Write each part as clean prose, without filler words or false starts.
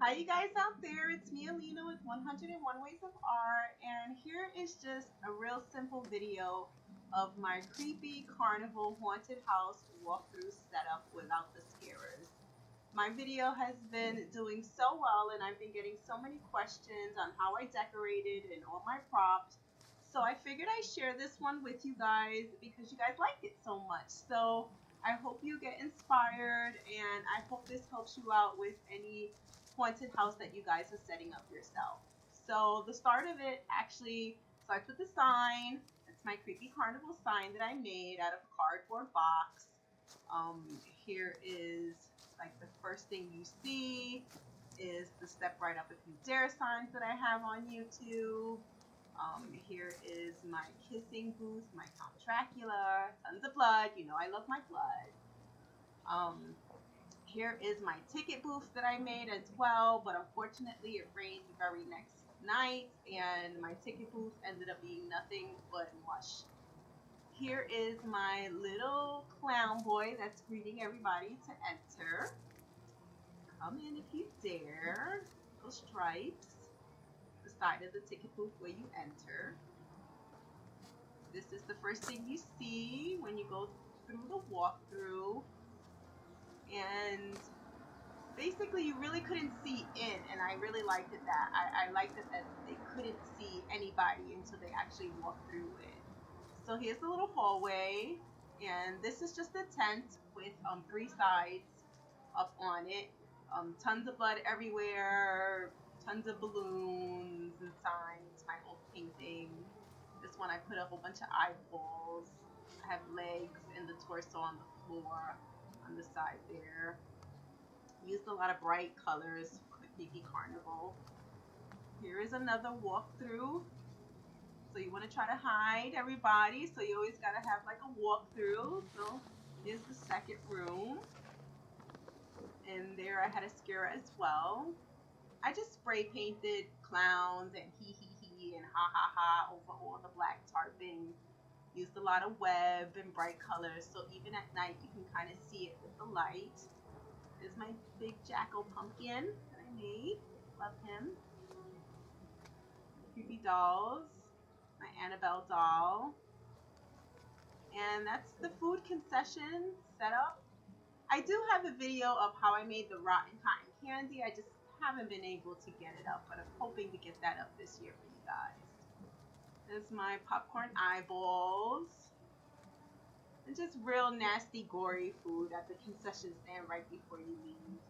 Hi, you guys out there. It's me, Alina, with 101 Ways of Art, and here is just a real simple video of my creepy carnival haunted house walkthrough setup without the scarers. My video has been doing so well, and I've been getting so many questions on how I decorated and all my props. So I figured I'd share this one with you guys because you guys like it so much. So I hope you get inspired, and I hope this helps you out with any haunted house that you guys are setting up yourself. So the start of it actually starts with the sign. It's my creepy carnival sign that I made out of a cardboard box. Here is like the first thing you see is the step right up if you dare signs that I have on YouTube. Here is my kissing booth, my Count Dracula, tons of blood. You know I love my blood. Here is my ticket booth that I made as well, but unfortunately it rained the very next night and my ticket booth ended up being nothing but mush. Here is my little clown boy that's greeting everybody to enter. Come in if you dare. Those stripes. The side of the ticket booth where you enter. This is the first thing you see when you go through the walkthrough. And basically you really couldn't see in, and I really liked it that. I liked it that they couldn't see anybody until they actually walked through it. So here's the little hallway, and this is just a tent with three sides up on it. Tons of blood everywhere, tons of balloons and signs, my old painting. This one I put a whole bunch of eyeballs. I have legs and the torso on the floor on the side there. Used a lot of bright colors for the creepy carnival. Here is another walkthrough. So you want to try to hide everybody, so you always got to have like a walkthrough. So here's the second room. And there I had a scare as well. I just spray painted clowns and he and ha ha ha over all the black tarping. Used a lot of web and bright colors, so even at night you can kind of see it with the light. There's my big Jackal pumpkin that I made. Love him. Creepy dolls. My Annabelle doll. And that's the food concession setup. I do have a video of how I made the rotten cotton candy. I just haven't been able to get it up, but I'm hoping to get that up this year for you guys. There's my popcorn eyeballs. And just real nasty, gory food at the concession stand right before you leave.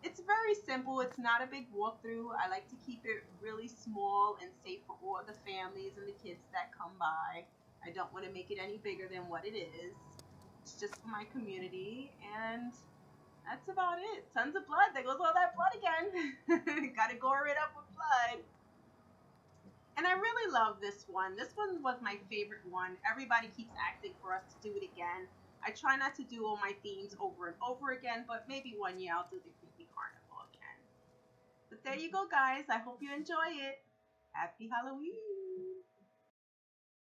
It's very simple. It's not a big walkthrough. I like to keep it really small and safe for all the families and the kids that come by. I don't want to make it any bigger than what it is. It's just for my community, and that's about it. Tons of blood. There goes all that blood again. Gotta gore it up with blood. And I really love this one. This one was my favorite one. Everybody keeps asking for us to do it again. I try not to do all my themes over and over again, but maybe one year I'll do the creepy carnival again. But there you go, guys. I hope you enjoy it. Happy Halloween.